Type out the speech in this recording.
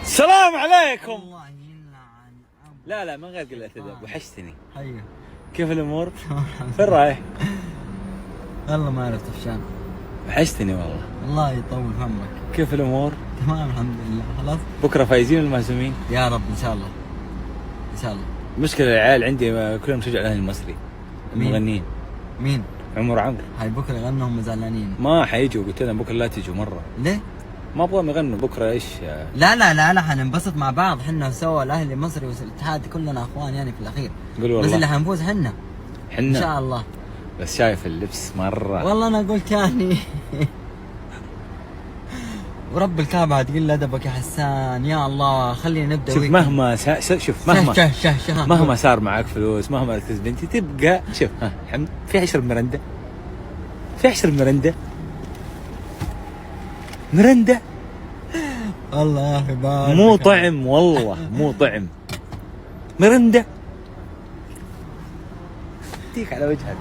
السلام عليكم. الله يلعن أبو. لا من غير قلة أدب، وحشتني. حيه. كيف الأمور؟ فين رايح؟ والله ما عرفت فشان. وحشتني والله. الله يطول في عمرك. كيف الأمور؟ تمام الحمد لله. خلاص بكرة فايزين ولا مهزومين؟ يا رب إن شاء الله. إن شاء الله. المشكلة العيال عندي كلهم شجع الأهلي المصري. مين؟ المغنيين. مين؟ عمر. هاي بكره يغنوا هم زعلانين. ما حيجوا، قلت لهم بكرة لا تيجوا مرة. ليه؟ ما ابغاهم يغنوا بكرة. ايش؟ لا حننبسط مع بعض. حنا سوا الاهلي المصري والاتحاد كلنا اخوان يعني في الاخير. قول والله. بس اللي حنفوز حنا ان شاء الله. بس شايف اللبس مرة. والله انا قلت يعني ورب الكعبة تقل ادبك يا حسان. يا الله خلينا نبدا. شوف مهما مهما صار معك فلوس، مهما ركز بنتي تبقى. شوف في عشر مرندة. مرندة الله يا اخي بارك. مو طعم والله، مو طعم. مرندة تيك على وجهك.